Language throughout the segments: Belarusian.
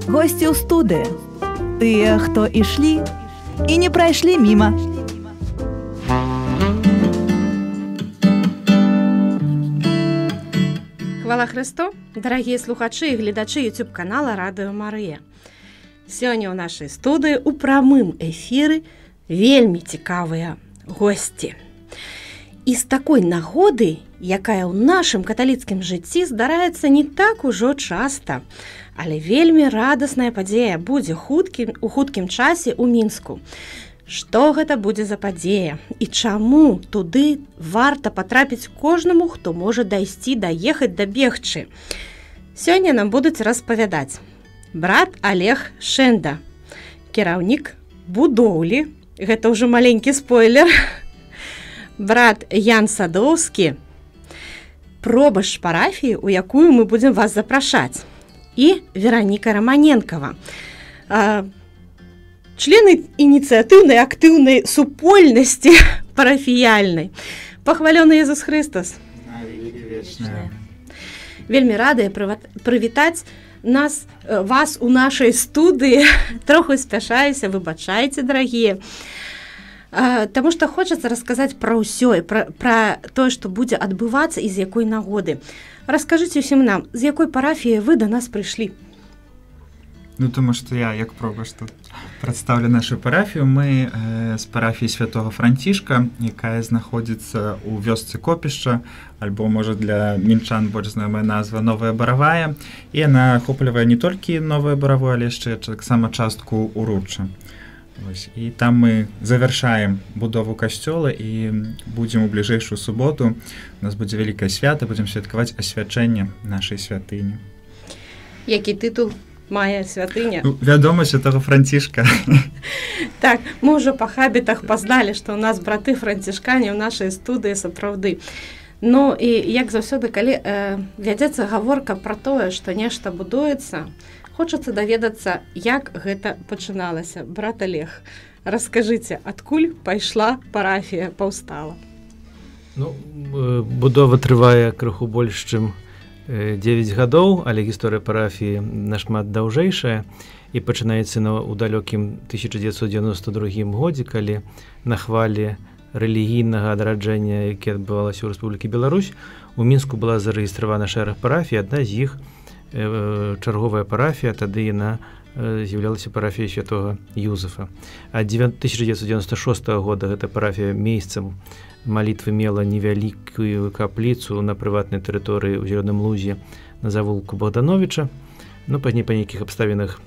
Госці ў студыі. Тыя, хто ішлі і не прайшлі міма. Хвала Христу, дарагія слухачы і гледачы YouTube-канала Радыё Марыя. Сёння ў нашай студыі ў прамым эфіры вельмі цікавыя госці. І з такой нагоды, якая ў нашым каталіцкім жыцці здараецца не так ужо часта, але вельмі радасная падзея будзе у хуткім часе ў Мінску. Што гэта будзе за падзея і чаму туды варта патрапіць кожнаму, хто можа дайсці, даехаць, дабегчы. Сёння нам будуць распавядаць брат Олег Шэнда, кіраўнік будоўлі, гэта ўжо маленькі спойлер, брат Ян Садоўскі, пробашч парафіі, у якую мы будзем вас запрашаць, і Вераніка Романенкова, члены ініцыятыўнай актыўнай супольнасці парафіяльнай. Пахвалёны Езус Христос. Вельмі радыя прывітаць вас у нашай студыі. Троху спяшаюся, выбачайце, дарагія. Таму што хочацца расказаць пра ўсё, пра тое, што будзе адбывацца і з якой нагоды. Раскажыце ўсім нам, з якой парафіі вы да нас прыйшлі? Тому што я, як пробаш, тут прадстаўлю нашу парафію. Мы з парафіі святого Францішка, якая знаходзіцца ў вёсцы Копішча, альбо, можа, для мінчан больш знаёмая назва Новая Баравая. І яна охоплівае не толькі Новую Баравую, але яшчэ таксама частку Уручча. І там мы завяршаем будову касцёла і будзем у бліжэйшую суботу. У нас будзе вялікае свята, будзем святкаваць асвячэнне нашай святыні. Які тытул мае святыня? Вядома, святого Францішка. Так, мы ўжо па хабітах пазналі, што ў нас браты францішкані ў нашай студыі сапраўды. Ну і як заўсёды, калі вядзецца гаворка пра тое, што нешта будуецца, хочацца даведацца, як гэта пачыналася. Брат Олег, раскажыце, адкуль пайшла парафія, паўстала? Будова трывае крыху больш, чым 9 гадоў, але гісторыя парафіі нашмат даўжэйшая і пачынаецца ў далёкім 1992 годзе, калі на хвалі рэлігійнага адраджэння, яке адбывалася ў Рэспублікі Беларусь, у Мінску была зарэгістравана шэраг парафій, адна з іх чарговая парафія, тады яна з'яўлялася парафіяй святого Юзефа. Ад 1996 года гэта парафія месцам малітвы мела невялікую капліцу на прыватнай тэрыторыі ў Зялёным Лузе на завулку Богдановича. Пазней па нейкіх абставінах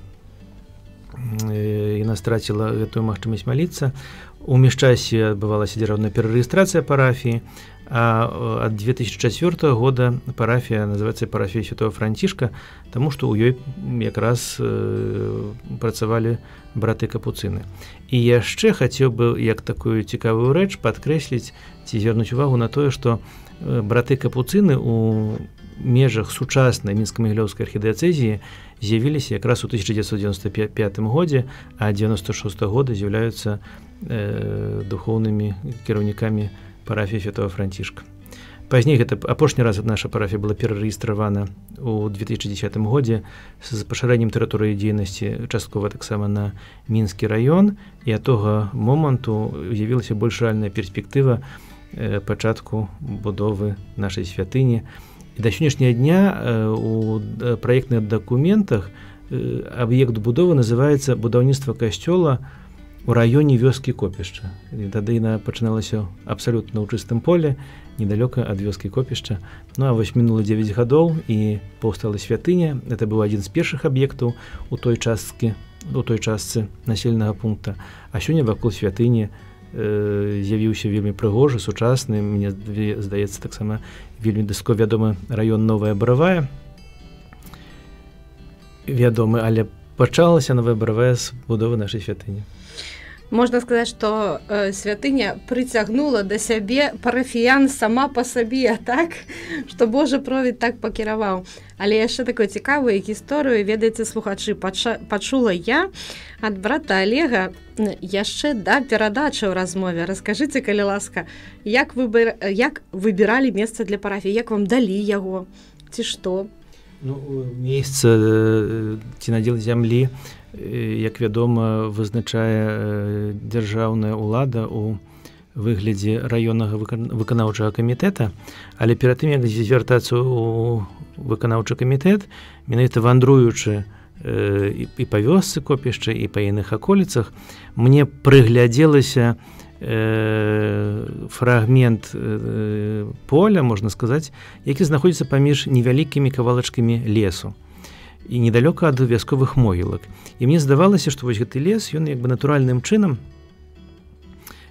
яна страціла гэтую магчымасць маліцца. У міжчасе адбывалася дзяржаўная перарэгістрацыя парафіі, а ад 2004 года парафія называецца парафіяй святого Францішка, таму што ў ёй якраз працавалі браты капуцыны. І яшчэ хацеў бы, як такую цікавую рэч, падкрэсліць ці звярнуць увагу на тое, што браты капуцыны ў межах сучаснай мінска-магілёўскай архідыяцэзіі з'явіліся якраз у 1995 годзе, а 1996 года з'яўляюцца духоўнымі кіраўнікамі парафіі святого Францішка. Пазней гэта апошні раз наша парафія была перарэгістравана ў 2010 годзе з пашырэннем тэрыторыі дзейнасці часткова таксама на Мінскі раён, і ад того моманту з'явілася больш рэальная перспектыва пачатку будовы нашай святыні. І да сённяшняга дня у праектных дакументах аб'ект будовы называецца будаўніцтва касцёла у раёне вёскі Копішча. І тады яна пачыналася абсалютна ў чыстым поле, недалёка ад вёскі Копішча. А вось мінула 9 гадоў і паўстала святыня. Это быў адзін з першых аб'ектаў у той частцы населенага пункта. А сёння вакол святыні з'явіўся вельмі прыгожы, сучасны, мне здаецца, таксама вельмі дыско вядомы раён Новая Баравая. Вядомы, але пачалася Новая Баравая з будовы нашай святыні. Можна сказаць, што святыня прыцягнула да сябе парафіян сама па сабе, так? Што Божы провід так пакіраваў. Але яшчэ такую цікавую гісторыю, ведаеце, слухачы, пачула я ад брата Олега яшчэ да перадачы ў размове. Раскажыце, калі ласка, як выбіралі месца для парафіі, як вам далі яго, ці што? Ну, месца ці надзел зямлі, як вядома, вызначае дзяржаўная ўлада ў выглядзе раённага выканаўчага камітэта, але перад тым, як звяртацца ў выканаўчы камітэт, менавіта вандруючы і па вёсцы копішча, і па іных аколіцах, мне прыглядзелася фрагмент поля, можна сказаць, які знаходзіцца паміж невялікімі кавалачкамі лесу і недалёка ад вясковых могілак. І мне здавалася, што вось гэты лес, ён як бы натуральным чынам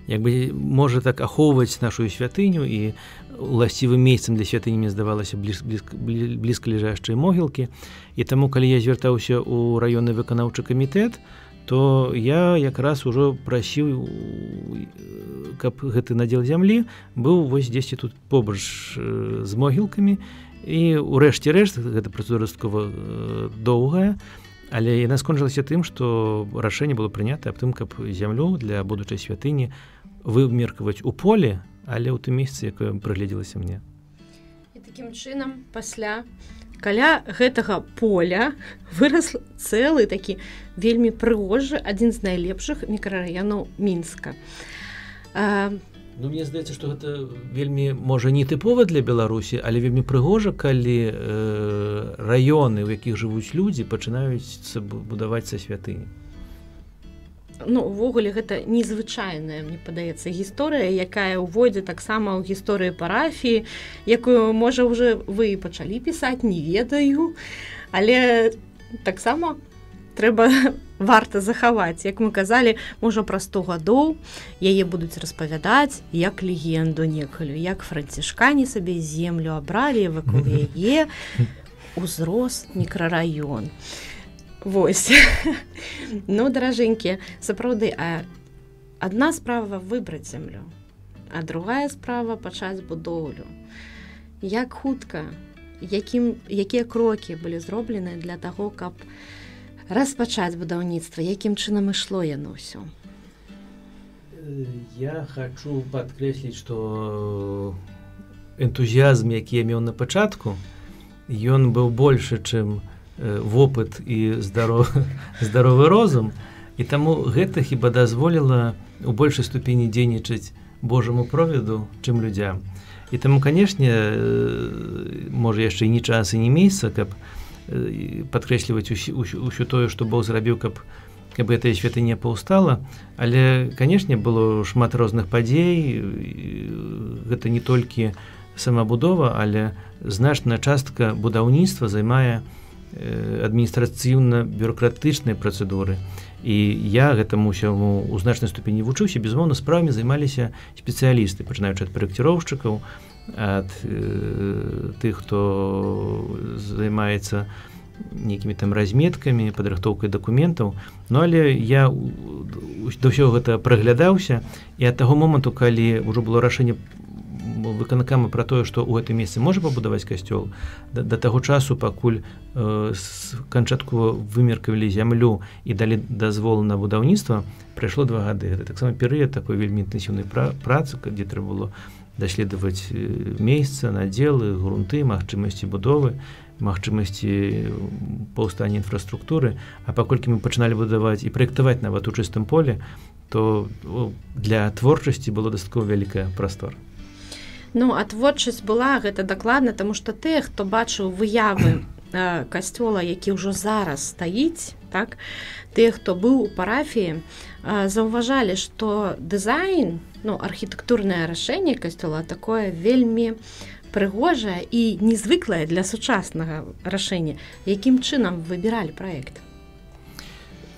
як бы можа так ахоўваць нашу святыню, і уласцівым месцам для святыні мне здавалася блізка ляжачыя могілкі. І таму, калі я звяртаўся ў раённы выканаўчы камітэт, то я якраз ужо прасіў, каб гэты надзел зямлі быў вось дзесьці тут побач з могілкамі. І ўрэшце рэшт, гэта працэдура дастаткова доўгая, але яна скончылася тым, што рашэнне было прынята аб тым, каб зямлю для будучай святыні вымеркаваць у поле, але ў тым месцы, якое прыглядзелася мне. І такім чынам пасля каля гэтага поля вырас цэлы такі вельмі прыгожы, адзін з найлепшых мікрараёнаў Мінска. Ну, мне здаецца, што гэта вельмі, можа, не тыпова для Беларусі, але вельмі прыгожа, калі раёны, у якіх жывуць людзі, пачынаюць будаваць са святыні. Ну, увогуле, гэта незвычайная, мне падаецца, гісторыя, якая ўвойдзе таксама ў гісторыю парафіі, якую, можа, ўжо вы пачалі пісаць, не ведаю, але таксама трэба варта захаваць. Як мы казалі, можа, праз 100 гадоў яе будуць распавядаць як легенду некалю, як францішкане сабе землю абралі, вакол яе узрос мікрараён. Вось. Ну, даражэнькія, сапраўды, адна справа выбраць зямлю, а другая справа пачаць будоўлю. Як хутка, якія крокі былі зроблены для таго, каб распачаць будаўніцтва, якім чынам ішло яно ўсё? Я хачу падкрэсліць, што энтузіязм, які я меў на пачатку, ён быў большы, чым вопыт і здаровы розум, і таму гэта хіба дазволіла у большай ступені дзейнічаць Божаму провіду, чым людзям. І таму, канешне, можа, яшчэ і не час і не месца, каб падкрэсліваць усё тое, што Бог зрабіў, каб гэтая святыня паўстала, але, канешне, было шмат розных падзей, гэта не толькі самабудова, але значная частка будаўніцтва займае адміністрацыйна-бюрократычныя працэдуры. І я гэтаму ўсяму ў значнай ступені вучыўся, безумоўна, справамі займаліся спецыялісты, пачынаючы ад праекціроўшчыкаў, ад тых, хто займаецца нейкімі там разметкамі, падрыхтоўкай дакументаў. Ну, але я да ўсяго гэта праглядаўся, і ад таго моманту, калі ўжо было рашэнне выканкама пра тое, што ў гэтым месцы можа пабудаваць касцёл, да таго часу, пакуль канчаткова вымеркавалі зямлю і далі дазвол на будаўніцтва, прайшло 2 гады. Гэта таксама перыяд такой вельмі інтэнсіўнай працы, дзе трэба было даследаваць месца, надзелы, грунты, магчымасці будовы, магчымасці паўстання інфраструктуры. А паколькі мы пачыналі будаваць і праектаваць нават у чыстым поле, то для творчасці было дастаткова вялікая прастора. Ну, а творчасць была, гэта дакладна, таму што тыя, хто бачыў выявы касцёла, які ўжо зараз стаіць, так, тыя, хто быў у парафіі, заўважалі, што дызайн, ну, архітэктурнае рашэнне касцёла такое вельмі прыгожае і незвыклае для сучаснага рашэння. Якім чынам выбіралі праект?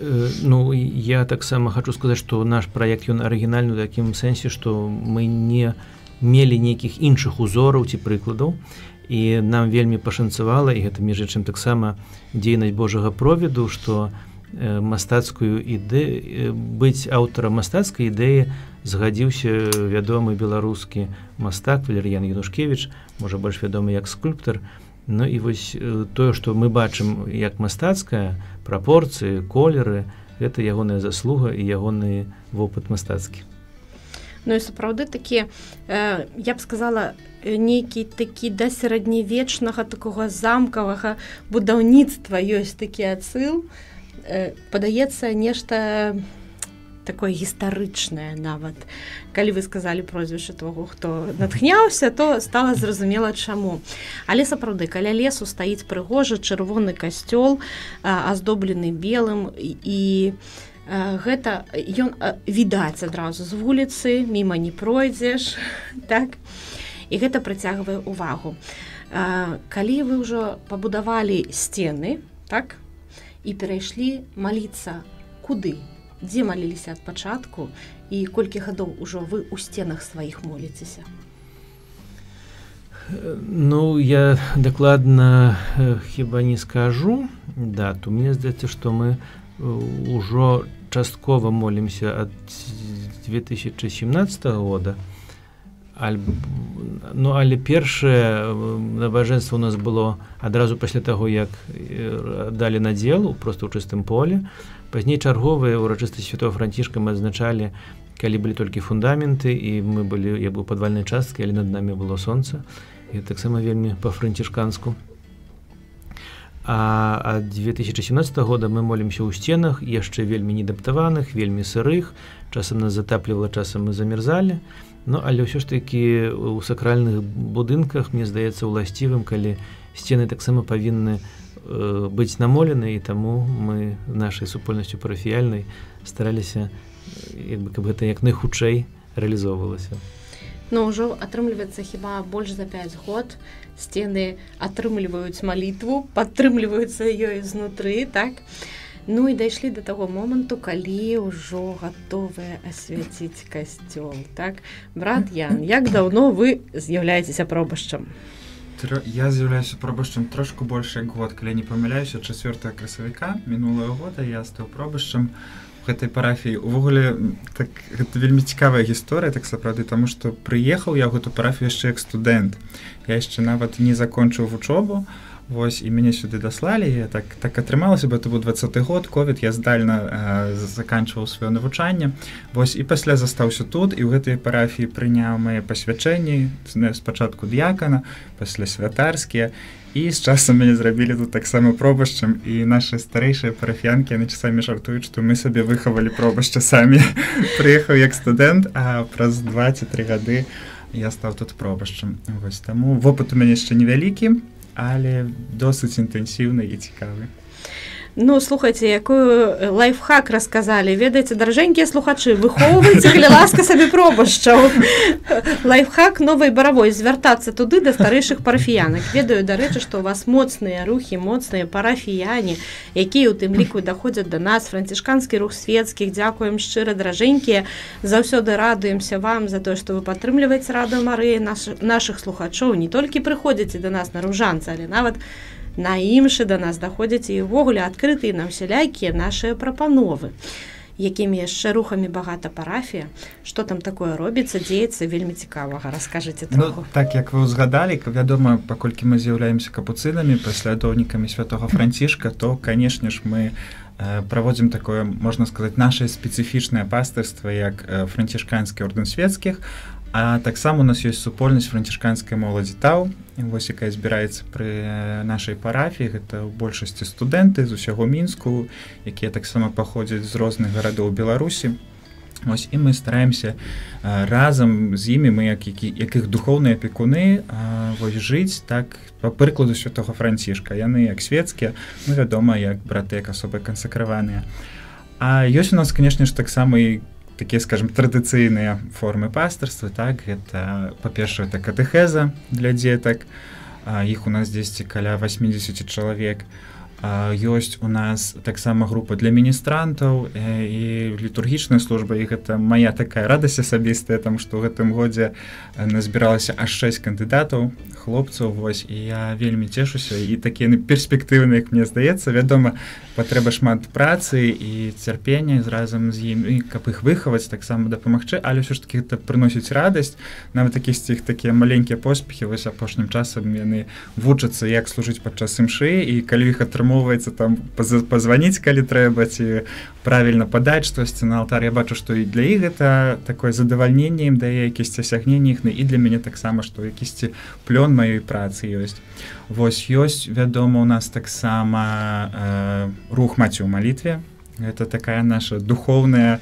Ну, я таксама хачу сказаць, што наш праект, ён арыгінальны ў такім сэнсе, што мы не мелі нейкіх іншых узораў ці прыкладаў, і нам вельмі пашанцавала, і гэта, між іншым, таксама дзейнасць Божага провіду, што мастацкую ідэю, быць аўтарам мастацкай ідэі згадзіўся вядомы беларускі мастак Валер'ян Янушкевіч, можа, больш вядомы як скульптар. Ну і вось тое, што мы бачым як мастацкая, прапорцыі, колеры, гэта ягоная заслуга і ягоны вопыт мастацкі. Ну і сапраўды такі, я б сказала, нейкі такі да сярэднявечнага такога замкавага будаўніцтва ёсць такі адсыл, падаецца нешта такое гістарычнае нават. Калі вы сказалі прозвішча того, хто натхняўся, то стала зразумела чаму. Але сапраўды, каля лесу стаіць прыгожы чырвоны касцёл, аздоблены белым, і гэта ён відаць адразу з вуліцы, міма не пройдзеш, так? І гэта прыцягвае ўвагу. Калі вы ўжо пабудавалі сцены, так? І перайшлі маліцца куды? Дзе маліліся ад пачатку і колькі гадоў ужо вы ў сценах сваіх моліцеся? Ну, я дакладна хіба не скажу дату. Мне здаецца, што мы ўжо часткова молімся ад 2017 года. Але першае набажэнства у нас было адразу пасля таго, як далі надзел проста ў чыстым поле. Пазней чарговыя ўрачыстасці святого Францішка мы адзначалі, калі былі толькі фундаменты, і мы былі як бы падвальнай часткай, але над намі было сонца. І таксама вельмі па-францішканску. А ад 2017 года мы молімся ў сценах, яшчэ вельмі недаптаваных, вельмі сырых, часам нас затаплівала, часам мы замерзалі. Ну, але ўсё ж такі ў сакральных будынках, мне здаецца, уласцівым, калі сцены таксама павінны быць намолены, і таму мы нашай супольнасцю парафіяльнай стараліся, каб гэта як найхутчэй рэалізоўвалася. Ну, ўжо атрымліваецца хіба больш за 5 год, сцены атрымліваюць малітву, падтрымліваюцца ёй знутры, так? Ну і дайшлі да таго моманту, калі ўжо гатовыя асвяціць касцёл, так? Брат Ян, як даўно вы з'яўляецеся пробашчам? Я з'яўляюся пробашчам трошку больш як год, калі не памыляюся, 4 красавіка мінулого года я стаў пробашчам у гэтай парафіі. Увогуле, так, гэта вельмі цікавая гісторыя, так сапраўды, таму што прыехаў я ў гэту парафію яшчэ як студэнт. Я яшчэ нават не закончыў вучобу, вось, і мяне сюды даслалі, і так атрымалася, бо это быў 20-й год, ковід, я здальна заканчваў сваё навучанне, вось, і пасля застаўся тут, і ў гэтай парафіі прыняў мае пасвячэнні, спачатку д'якана, пасля святарскія, і з часам мяне зрабілі тут таксама пробашчам, і нашы старэйшыя парафіянкі, яны часамі жартуюць, што мы сабе выхавалі пробашча самі. Прыехаў як студэнт, а праз 2 ці 3 гады я стаў тут пробашчам. Вось, таму вопыт у мяне яшчэ невялікі, але досыць інтэнсіўны і цікавы. Ну, слухайце, якую лайфхак расказалі. Ведаеце, даражэнькія слухачы, выхоўвайце, калі ласка, сабе пробашчаў. Лайфхак новай баравой, звяртацца туды да старэйшых парафіянак. Ведаю, дарэчы, што у вас моцныя рухі, моцныя парафіяне, якія ў тым ліку даходзяць да нас, францішканскі рух свецкіх. Дзякуем шчыра, даражэнькія. Заўсёды радуемся вам за тое, што вы падтрымліваеце Радыё Марыя, нашых слухачоў. Не толькі прыходзіце да нас на Ружанцы, але нават на імшы да нас даходзяць і ўвогуле адкрытыя на ўсялякія нашыя прапановы. Якімі яшчэ рухамі багата парафія, што там такое робіцца, дзеецца, вельмі цікавага. Раскажыце троху. Ну, так, як вы ўзгадалі, вядома, паколькі мы з'яўляемся капуцынамі, паслядоўнікамі святога Францішка, то, канешне ж, мы праводзім такое, можна сказаць, нашае спецыфічнае пастырства, як францішканскі ордэн свецкіх, а таксама у нас ёсць супольнасць францішканскай моладзі ТАУ, вось, якая збіраецца пры нашай парафіі. Гэта ў большасці студэнты з усяго Мінску, якія таксама паходзяць з розных гарадоў Беларусі. Вось, і мы стараемся разам з імі, мы як іх духоўныя апекуны, вось, жыць так па прыкладу святога Францішка. Яны як свецкія, ну, вядома, як браты, як асобы кансакраваныя. А ёсць у нас, канешне ж, таксама і такія, скажем, традыцыйныя формы пастырства, так, гэта, па-першае, это катэхеза для дзетак, іх у нас дзесьці каля 80 чалавек. Ёсць у нас таксама група для міністрантаў і літургічная служба, і гэта мая такая радасць асабістая, таму што ў гэтым годзе назбіралася аж 6 кандыдатаў, хлопцаў, вось, і я вельмі цешуся, і такія перспектыўныя, як мне здаецца, вядома, патрэба шмат працы і цярпення разам з ім, каб іх выхаваць, таксама дапамагчы, але ўсё ж такі гэта прыносіць радасць, нават іх такія маленькія поспехі, вось апошнім часам яны вучацца, як служыць падчас імшы, і калі іх атрымоўваецца там пазваніць, калі трэба, ці правільна падаць штосьці на алтар, я бачу, што і для іх гэта такое задавальненне ім дае, якісьці асягненне іх, і для мяне таксама, што якісьці плён маёй працы ёсць. Вось ёсць, вядома, у нас таксама рух маці ў малітве. Гэта такая наша духоўная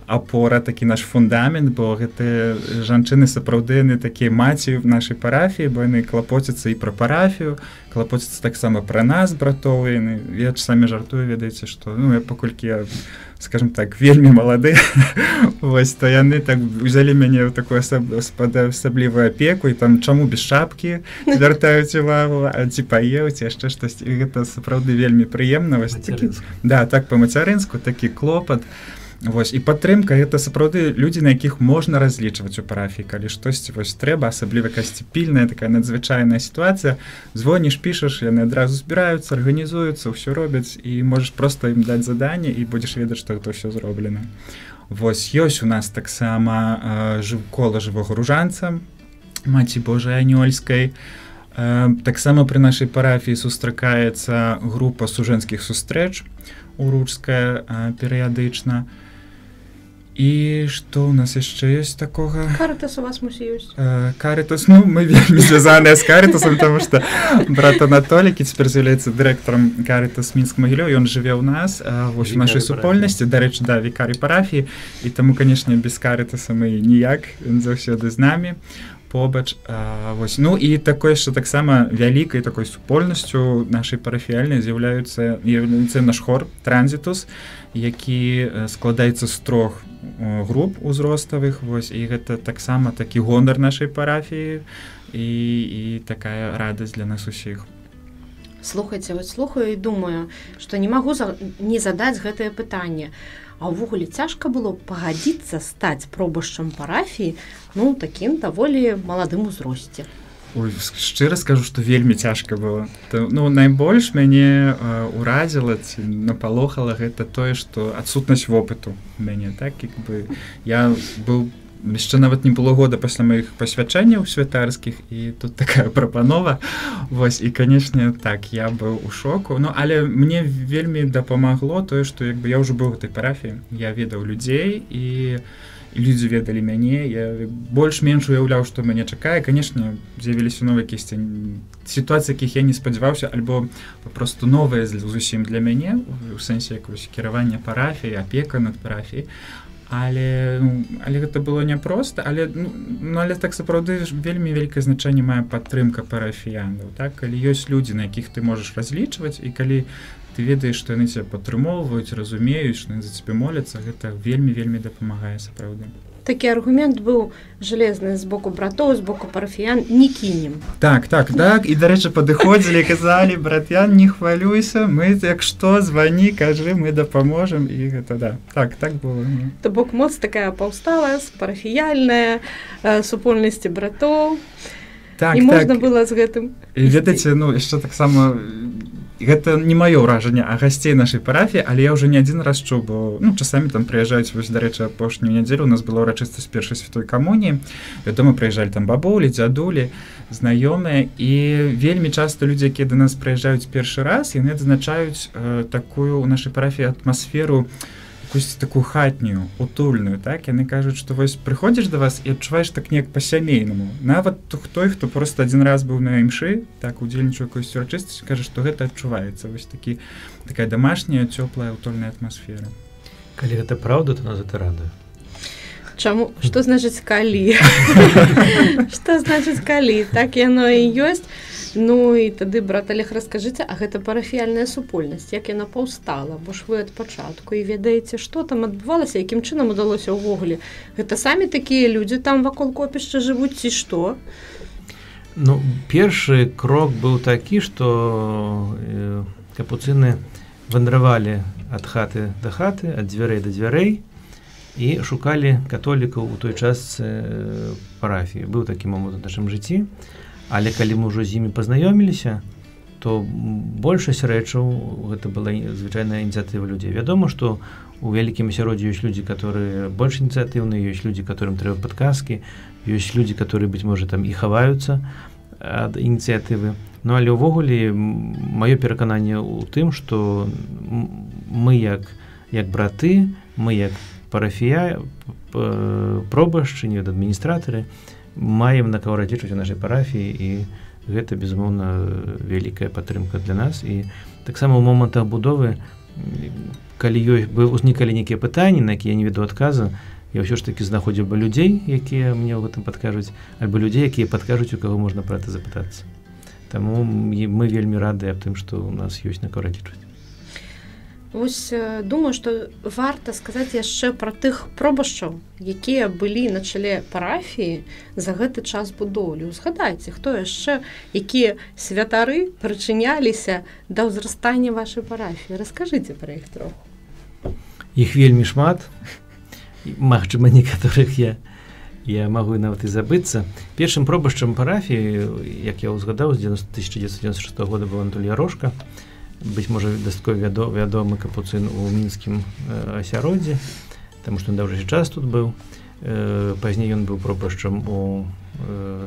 апора, такі наш фундамент, бо гэтыя жанчыны сапраўды яны такія маці в нашай парафіі, бо яны клапоцяцца і пра парафію, клапоцяцца таксама пра нас, братоў. Я часамі жартую, ведаеце, што я паколькі скажем так, вельмі малады, вось, то яны так узялі мяне ў такую асаблівую апеку, і там чаму без шапкі звяртаюць увагу, а ці паеў, ці яшчэ штосьці, і гэта сапраўды вельмі прыемна, вось такі, да, так па-мацярынску, такі клопат. Вось, і падтрымка, гэта сапраўды людзі, на якіх можна разлічваць у парафіі, калі штосьці вось трэба, асабліва касці пільная, такая надзвычайная сітуацыя, звоніш, пішаш, яны адразу збіраюцца, арганізуюцца, ўсё робяць, і можаш проста ім даць заданне, і будзеш ведаць, што гэта ўсё зроблена. Вось, ёсць у нас таксама кола жывога ружанца, Маці Божай Анёльскай. Таксама пры нашай парафіі сустракаецца група сужэнскіх сустрэч, уручская перыядычна. І што ў нас яшчэ ёсць такога? Карытас у вас мусі ёсць. Карытас, мы вельмі звязаныя з карытасам, таму што брат Анатолій, які цяпер з'яўляецца дырэктарам Карытас Мінск-Магілёў, ён жыве ў нас, вось у нашай супольнасці, дарэчы, да, вікарый парафіі, і таму, канешне, без карытаса мы ніяк, ён заўсёды з намі побач. Вось. Ну і такое яшчэ таксама вялікай такой супольнасцю нашай парафіяльнай з'яўляецца наш хор Транзітус, які складаецца з 3 груп узроставых, вось, і гэта таксама такі гонар нашай парафіі і такая радасць для нас усіх. Слухайце, вот слухаю і думаю, што не магу не задаць гэтае пытанне. А ўвогуле цяжка было пагадзіцца стаць пробашчам парафіі, такім даволі маладым узросце. Ой, шчыра скажу, што вельмі цяжка было. Найбольш мяне уразіла ці напалохала гэта тое, што адсутнасць вопыту мяне, так, як бы я быў, яшчэ нават не было года пасля маіх пасвячэнняў святарскіх, і тут такая прапанова, вось, і, канешне, так, я быў у шоку, але мне вельмі дапамагло тое, што як бы я ўжо быў у гэтай парафіі, я ведаў людзей, і людзі ведалі мяне, я больш-менш уяўляў, што мяне чакае. Канешне, з'явіліся новыя якісь сітуацыі, якіх я не спадзяваўся, альбо папросту новыя зусім для мяне, у сэнсе якогось кіравання парафіі, апека над парафіяй. Але гэта было няпроста, але так сапраўды вельмі вялікае значэнне мае падтрымка парафіянаў, так? Калі ёсць людзі, на якіх ты можаш разлічваць, і калі ты ведаеш, што яны цябе падтрымоўваюць, разумеюць, што яны за цябе моляцца, гэта вельмі дапамагае сапраўды. Такі аргумент быў жалезны з боку братоў, з боку парафіян, не кінем. Так, і, дарэчы, падыходзілі, казалі, брат'ян, не хвалюйся, мы, як што, звані, кажы, мы дапаможам, і гэта, да, так было. То бок моц такая паўстала, парафіяльная, супольнасці братоў, і можна было з гэтым. І ведаеце, яшчэ таксама, гэта не маё ўражанне, а гасцей нашай парафіі, але я ўжо не адзін раз чуў, бо часамі там прыязджаюць, вось, дарэчы, апошнюю нядзелю у нас была ўрачыстасць першай святой камуніі, вядома, прыязджалі там бабулі, дзядулі, знаёмыя, і вельмі часта людзі, якія да нас прыязджаюць першы раз, яны адзначаюць такую ў нашай парафіі атмасферу, якусь такую хатнюю, утульную, так? Яны кажуць, што вось прыходзіш да вас і адчуваеш так неяк па-сямейнаму. Нават той, хто проста адзін раз быў на імшы, так, удзельнічаў якоюсь урачыстасці, кажа, што гэта адчуваецца. Вось такая дамашняя, цёплая, утульная атмасфера. Калі гэта праўда, то нас гэта радуе. Чаму? Што значыць калі? Што значыць калі? Так яно і ёсць. І тады, брат Олег, раскажыце, а гэта парафіяльная супольнасць, як яна паўстала, бо ж вы ад пачатку і ведаеце, што там адбывалася, якім чынам удалося ўвогуле. Гэта самі такія людзі там вакол копішча жывуць, ці што? Першы крок быў такі, што капуцыны вандравалі ад хаты да хаты, ад дзвярэй да дзвярэй, і шукалі католікаў у той частцы парафіі. Быў такі момант у нашым жыцці. Але калі мы ўжо з імі пазнаёміліся, то большасць рэчаў гэта была звычайная ініцыятыва людзей. Вядома, што у вялікім асяроддзі ёсць людзі, которые больш ініцыятыўныя, ёсць людзі, которым трэба падказкі, ёсць людзі, которые, быць можа, там і хаваюцца ад ініцыятывы. Ну, але ўвогуле маё перакананне ў тым, што мы як браты, мы як парафія, пробашчыні, адміністратары, маем на каго разлічваць у нашай парафіі, і гэта, безумоўна, вялікая падтрымка для нас. І таксама ў момантах будовы, калі узнікалі нейкія пытанні, на якія я не веду адказу, я ўсё ж такі знаходзіў бы людзей, якія мне ў гэтым падкажуць, альбо людзей, якія падкажуць, у каго можна пра гэта запытацца. Таму мы вельмі рады аб тым, што ў нас ёсць на каго разлічваць. Вось думаю, што варта сказаць яшчэ пра тых пробашчаў, якія былі на чале парафіі за гэты час будоўлі. Узгадайце, хто яшчэ, якія святары прычыняліся да ўзрастання вашай парафіі. Раскажыце пра іх троху. Іх вельмі шмат. Магчыма, некаторых я магу нават і забыцца. Першым пробашчам парафіі, як я ўзгадаў, з 1996 года быў Анатолій Ярошка. Быць можа, дастаткова вядомы капуцын у мінскім асяроддзі, таму што ён даўжэйшы час тут быў. Пазней ён быў пробашчам у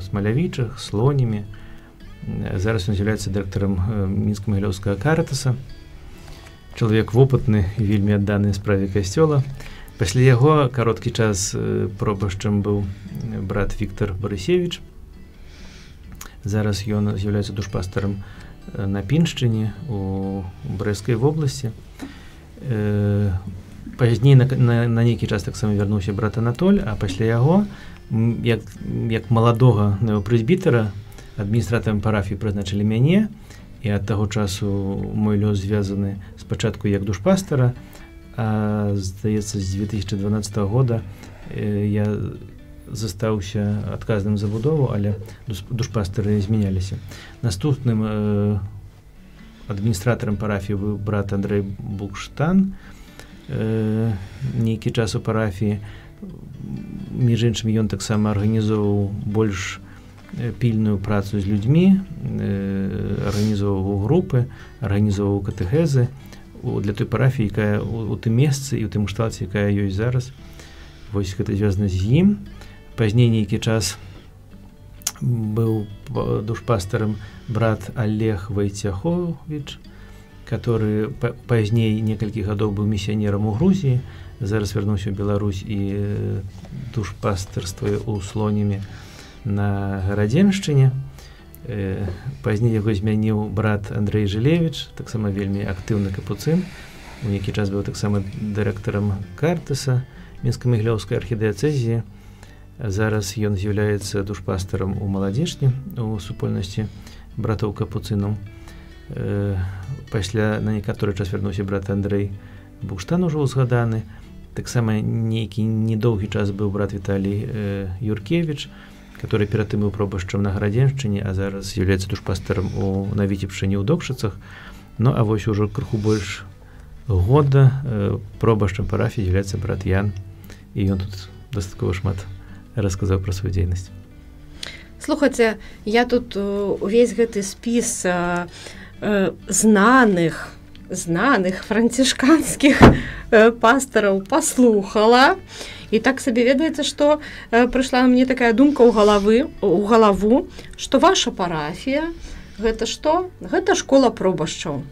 Смалявічах, Слонімі. Зараз ён з'яўляецца дырэктарам мінска-магілёўскага карытаса. Чалавек вопытны і вельмі адданы справе касцёла. Пасля яго кароткі час пробашчам быў брат Віктор Барысевіч. Зараз ён з'яўляецца душпастарам на Піншчыне, у Брэскай вобласці. Пазней на нейкі час таксама вярнуўся брат Анатоль, а пасля яго, як маладога прэзбітара, адміністратарам парафіі прызначылі мяне, і ад таго часу мой лёс звязаны спачатку як душпастара, а, здаецца, з 2012 года я застаўся адказным за будову, але душпастары змяняліся. Наступным адміністратарам парафіі быў брат Андрэй Букштан. Нейкі час у парафіі, між іншым, ён таксама арганізоўваў больш пільную працу з людзьмі, арганізоўваў групы, арганізоўваў катэхезы для той парафіі, якая у тым месцы і ў тым штаце, якая ёсць зараз. Вось гэта звязана з ім. Пазней нейкі час быў душпастарам брат Олег Вайцяховіч, который пазней некалькі гадоў быў місіянерам у Грузіі, зараз вярнуўся ў Беларусь і душпастарствуе ў Слонімі на Гарадзеншчыне. Пазней яго змяніў брат Андрэй Жылевіч, таксама вельмі актыўны капуцын. У нейкі час быў таксама дырэктарам Картаса Мінска-Магілёўскай архідыяцэзіі. Зараз ён з'яўляецца душпастарам у Маладзішні, у супольнасці братоў капуцынаў. Пасля на некаторы час вярнуўся брат Андрэй Букштан, ужо узгаданы. Таксама нейкі недоўгі час быў брат Віталій Юркевіч, который перад тым быў пробашчам на Гарадзеншчыне, а зараз з'яўляецца душпастарам на Віцебшчыне ў Докшыцах. Ну, а вось ужо крыху больш года пробашчам парафіі з'яўляецца брат Ян, і ён тут дастаткова шмат расказаў пра сваю дзейнасць. Слухайце, я тут увесь гэты спіс знаных францішканскіх пастараў паслухала, і так сабе ведаеце, што прыйшла мне такая думка ў галаву, што ваша парафія гэта што? Гэта школа пробашчаў.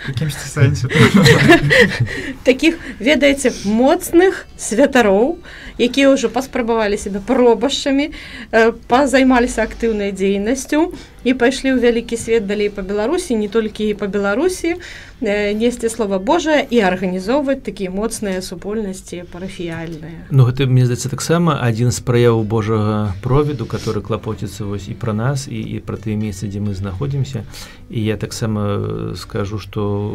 Якімсьці сэнсе? Такіх, ведаеце, моцных святароў, якія ўжо паспрабавалі себе пробашчамі, пазаймаліся актыўнай дзейнасцю і пайшлі ў вялікі свет далей па Беларусі, не толькі і па Беларусі, несці слова Божае і арганізоўваць такія моцныя супольнасці парафіяльныя. Ну, гэта, мне здаецца, таксама адзін з праяваў Божага провіду, который клапоціцца вось і пра нас, і пра тыя месцы, дзе мы знаходзімся. І я таксама скажу, што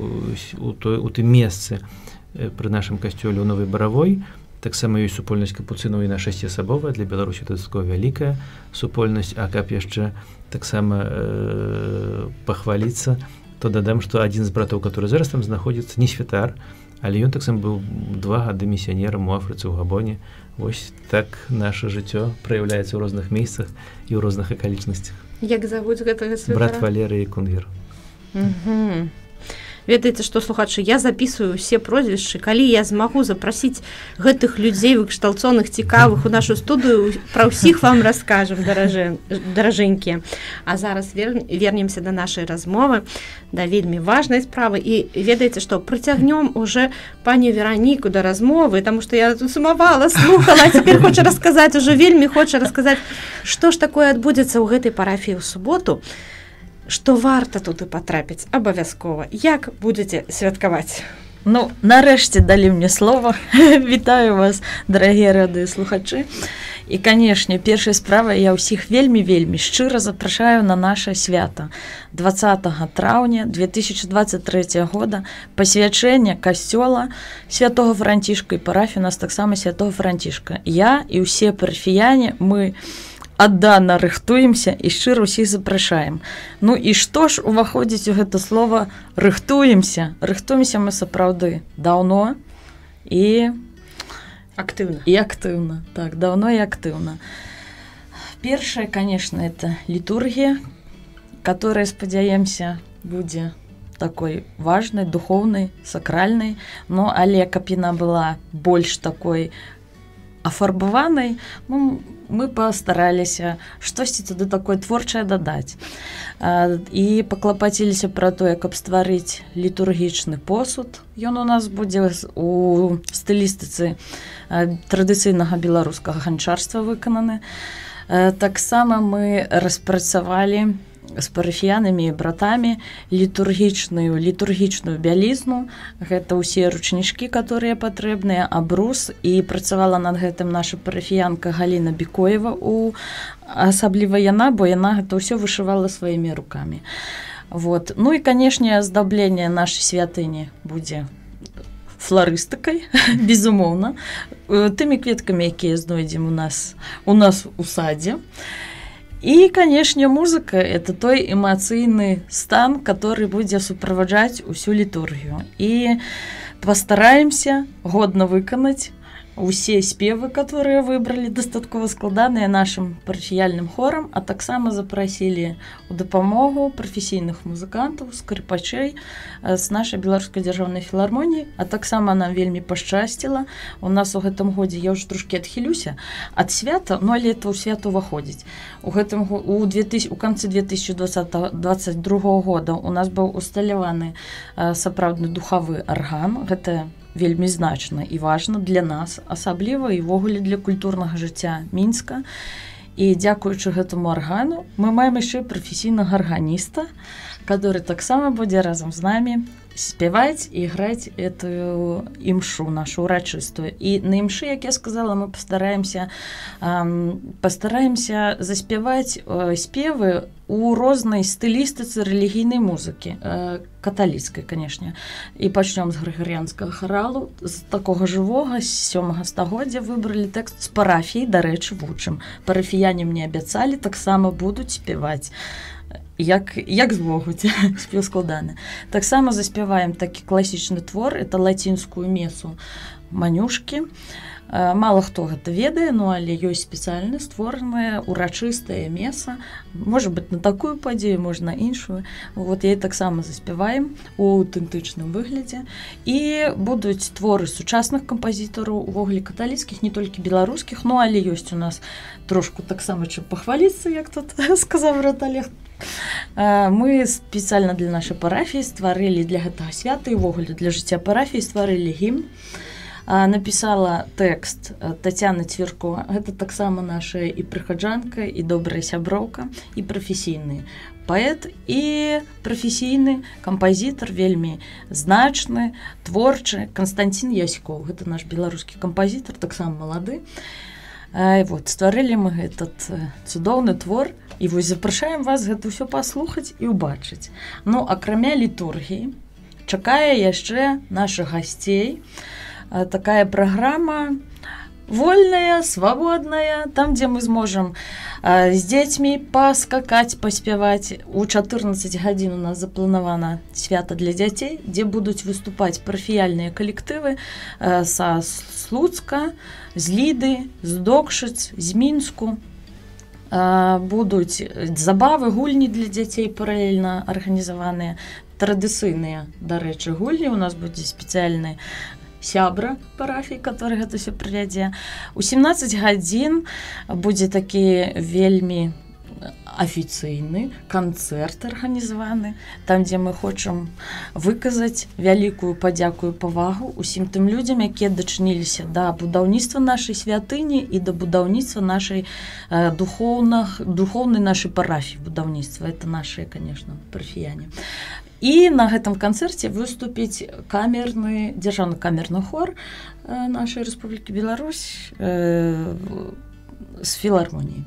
у тым месцы пры нашым касцёле ў Новай Баравой таксама ёсць супольнасць капуцынаў і на шасцісабовая, для Беларусі это такая вялікая супольнасць, а каб яшчэ таксама пахваліцца, то дадам, што адзін з братоў, который зараз там знаходзіцца, не святар, але ён таксама быў 2 гады місіянерам у Афрыцы, у Габоне. Вось так наша жыццё праяўляецца ў розных месцах і ў розных акалічнасцях. Як завуць гэтага святара? Брат Валерый Кунгер. Ведаеце, што, слухачы, я записываю ўсе прозвішчы, калі я змагу запрасіць гэтых людзей выкшталцоных, цікавых у нашу студыю, пра ўсіх вам раскажам, даражэнькія. А зараз вернемся да нашай размовы, да вельмі важнай справы. І ведаеце, што прыцягнём уже пані Вераніку да размовы, таму што я тут сумавала, слухала, а цяпер хоча расказаць, ужо вельмі хоча расказаць, што ж такое адбудзецца ў гэтай парафіі ў суботу, што варта тут і патрапіць абавязкова. Як будзеце святкаваць? Ну, нарэшце далі мне слова. Вітаю вас, дарагія радыёслухачы. І, канешне, першая справа, я ўсіх вельмі-вельмі шчыра запрашаю на наша свята. 20 траўня 2023 года пасвячэнне касцёла Святого Францішка і парафіі у нас таксама Святого Францішка. Я і ўсе парафіяне, мы аддана рыхтуемся і шчыра ўсіх запрашаем. Ну і што ж уваходзіць у гэта слова рыхтуемся? Рыхтуемся мы сапраўды даўно і актыўна. І актыўна. Так, даўно і актыўна. Першае, конечно, это літургія, которая, спадзяемся, будзе такой важнай, духоўнай, сакральнай, ну, але каб яна была больш такой афарбаванай, ну, мы пастараліся штосьці туды такое творчае дадаць. І паклапаціліся пра тое, каб стварыць літургічны посуд. Ён у нас будзе у стылістыцы традыцыйнага беларускага ганчарства выкананы. Таксама мы распрацавалі з парафіянамі і братамі літургічную бялізну. Гэта ўсе ручнічкі, которые патрэбныя, абрус, і працавала над гэтым наша парафіянка Галіна Бікоева, асабліва яна, бо яна гэта ўсё вышывала сваімі рукамі. Вот. Ну і, канешне, аздабленне нашай святыні будзе фларыстыкай, безумоўна, тымі кветкамі, якія знойдзем у нас у садзе. І, канешне, музыка – это той эмацыйны стан, который будзе суправаджаць усю літургію. І пастараемся годна выканаць усе спевы, которые выбралі, дастаткова складаныя нашым парафіяльным хорам, а таксама запрасілі ў дапамогу прафесійных музыкантаў, скрыпачэй з нашай беларускай дзяржаўнай філармоніі, а таксама нам вельмі пашчасціла. У нас у гэтым годзе, я ўжо трошкі адхілюся ад свята, но але это ў свята ўваходзіць. У канцы 2022 года у нас быў усталяваны сапраўдны духавы арган. Гэта вельмі значна і важна для нас, асабліва і ввогуле для культурнага жыцця Мінска. І дзякуючы гэтаму аргану мы маем яшчэ прафесійнага арганіста, который таксама будзе разам з намі спяваць і граць эту імшу нашу урачыстую. І на імшы, як я сказала, мы пастараемся заспяваць спевы у рознай стылістыцы рэлігійнай музыкі, каталіцкай, канешне. І пачнём з грыгарыянскага харалу, з такога жывога, з 7 стагоддзя выбралі тэкст з парафіі, дарэчы, вучым. Парафіяне мне абяцалі, таксама будуць спяваць. Як змогуць, спеў складаны. Таксама заспяваем такі класічны твор, это лацінскую месу Манюшкі. Мало хто гэта ведае, ну але ёсць спецыяльна створаная урачыстая меса. Можа быць, на такую падзею, можна іншую. Вот яе таксама заспяваем у аўтэнтычным выглядзе. І будуць творы сучасных кампазітараў, увогуле каталіцкіх, не толькі беларускіх, ну але ёсць у нас трошку таксама чым пахваліцца, як тут сказаў брат Олег. Мы спецыяльна для нашай парафіі стварылі для гэтага свята і ўвогуле для жыцця парафіі стварылі гімн. Напісала тэкст Тацяна Цвірко. Гэта таксама наша і прыхаджанка, і добрая сяброўка, і прафесійны паэт, і прафесійны кампазітар, вельмі значны, творчы Канстанцін Яськоў. Гэта наш беларускі кампазітар, таксама малады. Вот, стварылі мы этот цудоўны твор, і вось запрашаем вас гэта ўсё паслухаць і ўбачыць. Ну, акрамя літургіі, чакае яшчэ нашых гасцей такая праграма вольная, свободная, там, где мы сможем с детьми поскакать, паспяваць. У 14 гадзін у нас запланавана свята для дзяцей, дзе будуць выступаць парафіяльныя калектывы са Слуцка, з Ліды, з Докшыц, з Мінску. Будуць забавы, гульні для дзяцей паралельна арганізаваныя, традыцыйныя, дарэчы, гульні. У нас будзе спецыяльны сябра парафіі, который гэта ўсё правядзе. У 17 гадзін будзе такі вельмі афіцыйны канцэрт арганізаваны, там, дзе мы хочам выказаць вялікую падзяку і павагу усім тым людзям, якія дачыніліся да будаўніцтва нашай святыні і да будаўніцтва нашай духоўнай нашай парафіі. Будаўніцтва — это наши, конечно, парафіяне. І на гэтым канцэрце выступіць дзяржаўны камерны хор нашай Рэспублікі Беларусь з філармоніі.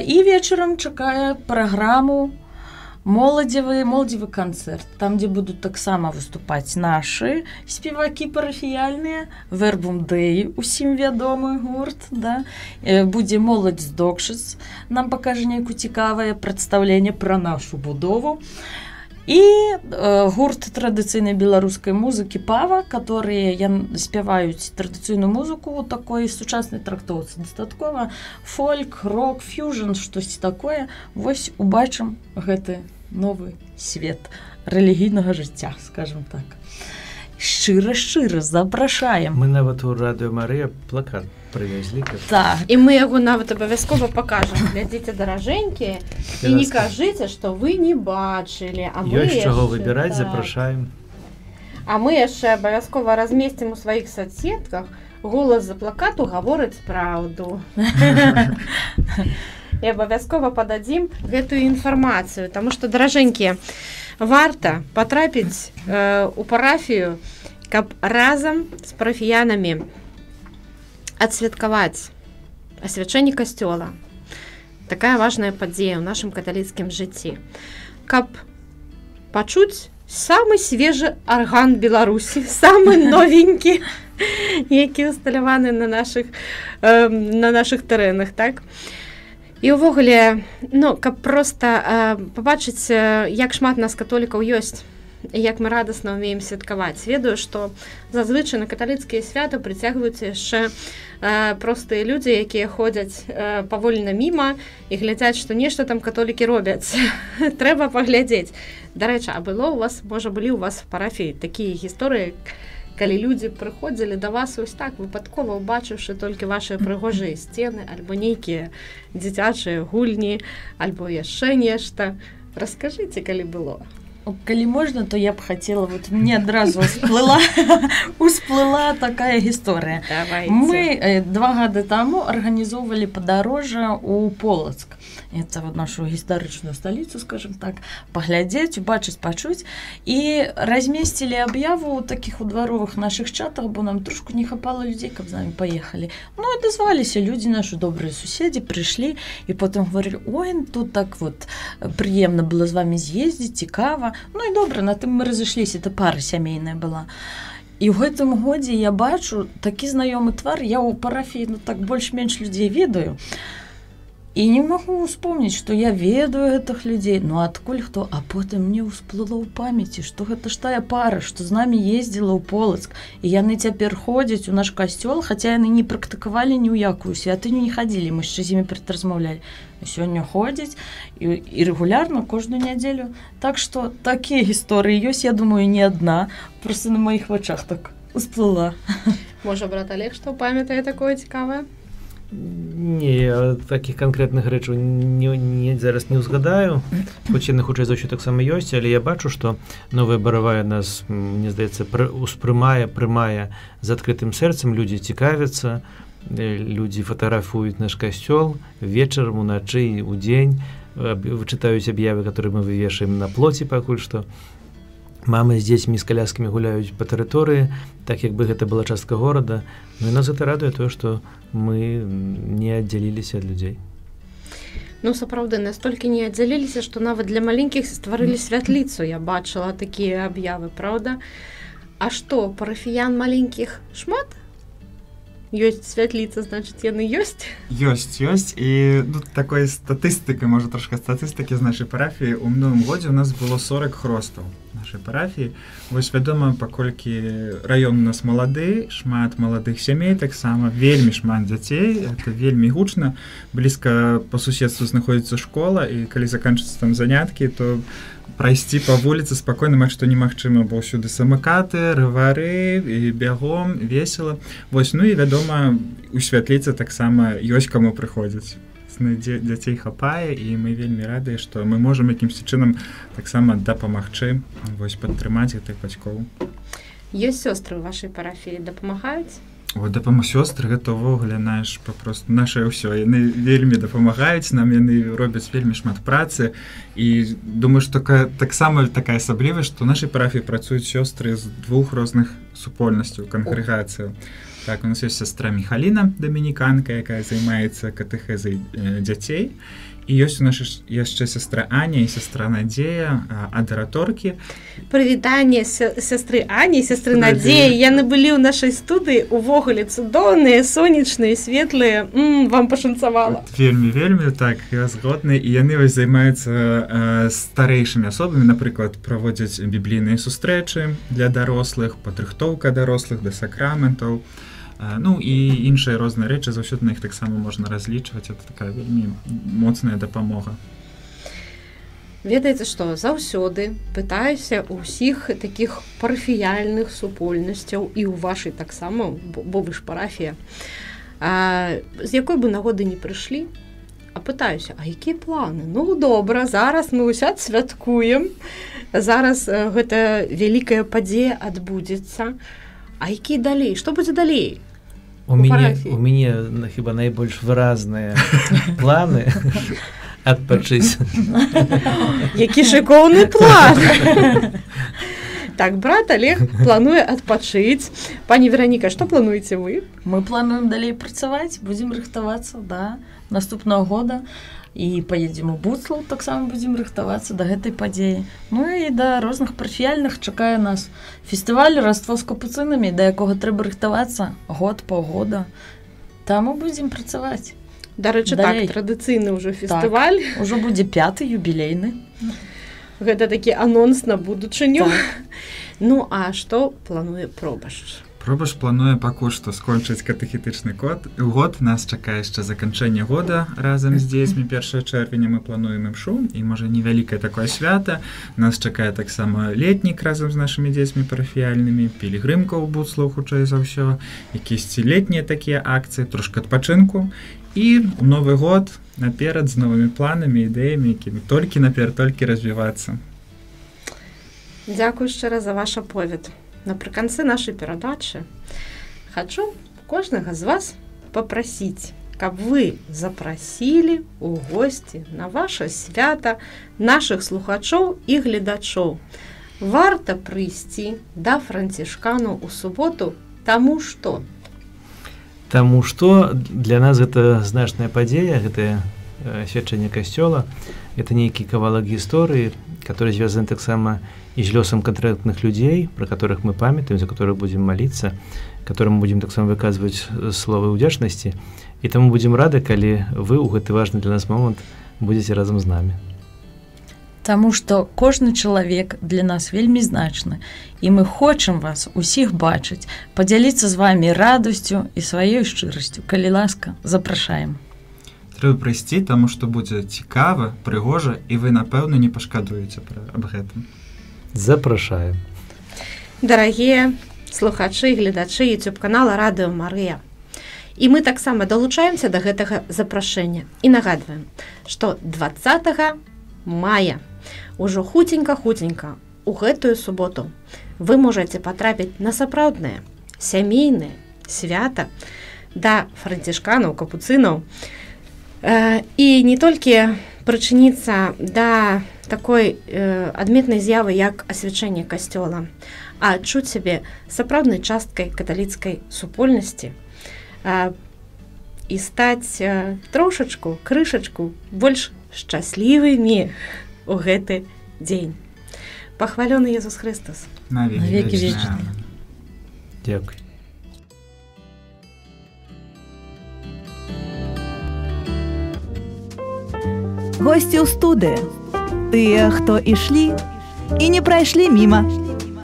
І вечарам чакае праграму моладзевы канцэрт, там, дзе будуць таксама выступаць нашы спевакі парафіяльныя, Вербум Дэй, усім вядомы гурт, да? Будзе моладзь з Докшыц, нам пакажа нейку цікавае прадстаўленне пра нашу будову. І гурт традыцыйнай беларускай музыкі Пава, которые спяваюць традыцыйную музыку у такой сучаснай трактоўцы. Дастаткова фольк, рок, фьюжн, штосьці такое. Вось убачым гэты новы свет рэлігійнага жыцця, скажем так. Шчыра запрашаем. Мы нават у Радыё Марыя плакат прывезлі. Так. І мы яго нават абавязкова пакажам. Глядзіце, даражэнькія, і не кажыце, што вы не бачылі. Ёсць чаго выбіраць, запрашаем. А мы яшчэ абавязкова размесцім у сваіх соцсетках. Голас за плакату гаворыць праўду. І абавязкова пададзім гэтую інфармацыю, таму што, даражэнькія, варта патрапіць у парафію, каб разам з парафіянамі адсвяткаваць асвячэнне касцёла. Такая важная падзея ў нашым каталіцкім жыцці. Каб пачуць самы свежы арган Беларусі, самы новенькі, які усталяваны на нашых тэрэнах, так? І ўвогуле, каб проста пабачыць, як шмат нас католікаў ёсць, як мы радасна ўмеем святкаваць. Ведаю, што зазвычай на каталіцкія свята прыцягваюцца яшчэ простыя людзі, якія ходзяць павольна міма і глядзяць, што нешта там католікі робяць. Трэба паглядзець. Дарэчы, а было у вас, можа, былі у вас в парафіі такія гісторыі, калі людзі прыходзілі да вас вось так, выпадкова ўбачыўшы толькі вашыя прыгожыя сцены, альбо нейкія дзіцячыя гульні, альбо яшчэ нешта. Раскажыце, калі было. Калі можна, то я б хацела, вот мне адразу усплыла такая гісторыя. Мы 2 гады таму арганізоўвалі падарожжа ў Полацк. Это вот нашу гістарычную сталіцу, скажем так, паглядзець, убачыць, пачуць. І размесцілі аб'яву ў такіх удваровых нашых чатах, бо нам трошку не хапала людзей, каб з намі паехалі. Ну, і дазваліся людзі, нашы добрыя суседзі, прыйшлі, і потым говорили: ой, тут так вот прыемна было з вами з'ездзіць, цікава. Ну і добра, на тым мы разышліся, это пара сямейная была. І ў гэтым годзе я бачу такі знаёмы твар, я ў парафіі так больш-менш людзей ведаю. І не магу успомніць, што я ведаю гэтых людзей, ну адкуль хто, а потым мне ўсплыла ў памяці, што гэта ж тая пара, што з намі ездзіла ў Полацк, і яны цяпер ходзяць у наш касцёл, хаця яны не практыкавалі ні ў якую святыню, не хадзілі, мы яшчэ з імі размаўлялі. Сёння ходзяць і рэгулярна кожную нядзелю. Так што такія гісторыі ёсць, я думаю, не адна, проста на маіх вачах так усплыла. Можа, брат Олег, што памятае такое цікавае? Не, такіх канкрэтных рэчаў зараз не ўзгадаю, хоць яны хутчэй за ўсё таксама ёсць, але я бачу, што новая баравая нас, мне здаецца, прымае з адкрытым сэрцам, людзі цікавяцца, людзі фатаграфуюць наш касцёл вечарам, уначы, удзень, вычытаюць аб'явы, которые мы вывешаем на плоце пакуль што. Мамы з дзецьмі, з каляскамі гуляюць па тэрыторыі, так як бы гэта была частка горада. Ну і нас гэта радуе тое, што мы не аддзяліліся ад людзей. Ну, сапраўды, настолькі не аддзяліліся, што нават для маленькіх стварылі святліцу. Я бачыла такія аб'явы, праўда? А што, парафіян маленькіх шмат? ёсць святліца, значыць, яны ёсць? Ёсць. І ну, такой статыстыкі, можа трошка статыстыкі з нашай парафіі. У мінулым годзе у нас было 40 хростаў нашай парафіі. Вось вядома, паколькі раён у нас малады, шмат маладых сямей, таксама вельмі шмат дзяцей, это вельмі гучна. Блізка па суседству знаходзіцца школа, і калі заканчваюцца там заняткі, то прайсці па вуліцы спакойна амаль што немагчыма, бо ўсюды самакаты, рывары і бягом, весела. Вось, ну і вядома, у святліцы таксама ёсць каму прыходзіць. Дзяцей хапае, і мы вельмі радыя, што мы можам якімсьці чынам таксама дапамагчы, вось падтрымаць гэтых бацькоў. Ёсць сёстры ў вашай парафіі, дапамагаюць? Сёстры гэта ўвогуле папросту наше ўсё. Яны вельмі дапамагаюць нам, яны робяць вельмі шмат працы, і думаю, што таксама такая асаблівасць, што ў нашай парафіі працуюць сёстры з 2 розных супольнасцяў, кангрэгацыяў. Так, у нас ёсць сястра Михаліна, дамініканка, якая займаецца катэхезай дзяцей. І ёсць у нас яшчэ сястра Аня і сястра Надзея, адараторкі. Прывітанне сястры Ані, сястры Надзеі. Яны былі ў нашай студыі, увогуле цудоўныя, сонечныя, светлыя. Вам пашанцавала. Вельмі, так, я згодны. І яны вось займаюцца старэйшымі асобамі, напрыклад, праводзяць біблійныя сустрэчы для дарослых, падрыхтоўка дарослых да сакраментаў. Ну і іншыя розныя рэчы, заўсёды на іх таксама можна разлічваць. Это такая вельмі моцная дапамога. Ведаеце што, заўсёды пытаюся ў ўсіх такіх парафіяльных супольнасцяў і ў вашай таксама, бо вы ж парафія, з якой бы нагоды не прыйшлі, а пытаюся, а якія планы? Ну добра, зараз мы ўся святкуем, зараз гэта вялікая падзея адбудзецца. А якія далей? Што будзе далей? У мяне хіба найбольш выразныя планы адпачыць. Які шыкоўны план! Так, брат Олег плануе адпачыць. Пані Вераніка, што плануеце вы? Мы плануем далей працаваць, будзем рыхтавацца да наступнага года. І паедзем у Буцлаў, таксама будзем рыхтавацца да гэтай падзеі. Ну і да розных парафіяльных чакае нас фестываль «Раство з капуцынамі», да якога трэба рыхтавацца год, паўгода. Таму будзем працаваць. Дарэчы, так, традыцыйны ўжо фестываль. Так, ужо будзе 5-й юбілейны. Гэта такі анонс на будучыню. Так. Ну, а што плануе Пробашч? Пробашч плануе пакуль што скончыць катэхетычны год. Нас чакае яшчэ заканчэнне года разам з дзецьмі. 1 чэрвеня мы плануем імшу, і можа невялікае такое свята. Нас чакае таксама летнік разам з нашымі дзецьмі парафіяльнымі, пілігрымка ў Буцлаў, хутчэй за ўсё, якісьці летнія такія акцыі, трошка адпачынку. І ў Новы год наперад з новымі планамі, ідэямі, якімі толькі развівацца. Дзякую яшчэ раз за ваш аповед. Напрыканцы нашай перадачы хачу кожнага з вас папрасіць, каб вы запрасілі ў госці на ваше свята нашых слухачоў і гледачоў. Варта прыйсці да францішканаў у суботу, таму што? Таму што для нас гэта значная падзея, гэтае свячэнне касцёла, это нейкі кавалак гісторыі, который звязан таксама і з лёсам канкрэтных людзей, пра которых мы памятаем, за которых будзем маліцца, которым будзем таксама выказваць словы ўдзячнасці. І таму будзем рады, калі вы ў гэты важны для нас момант будзеце разам з намі. Таму што кожны чалавек для нас вельмі значны, і мы хочам вас усіх бачыць, падзяліцца з вамі радасцю і сваёй шчырасцю. Калі ласка, запрашаем. Трэба прыйсці, таму што будзе цікава, прыгожа, і вы, напэўна, не пашкадуеце аб гэтым. Запрашаем. Дарагія слухачы і гледачы YouTube-канала Радыё Марыя. І мы таксама далучаемся да гэтага запрашэння. І нагадваем, што 20 мая, ужо хуценька у гэтую суботу, вы можаце патрапіць на сапраўднае сямейнае свята да францішканаў, капуцынаў, і не толькі прычыніцца да такой адметнай з'явы, як асвячэнне касцёла, а адчуць сябе сапраўднай часткай каталіцкай супольнасці і стаць трошачку, крышачку больш шчаслівымі у гэты дзень. Пахвалёны Езус Христос. На векі вечныя. Дзякуй. Гости ў студыі. Тыя, хто ішлі і не прайшлі міма.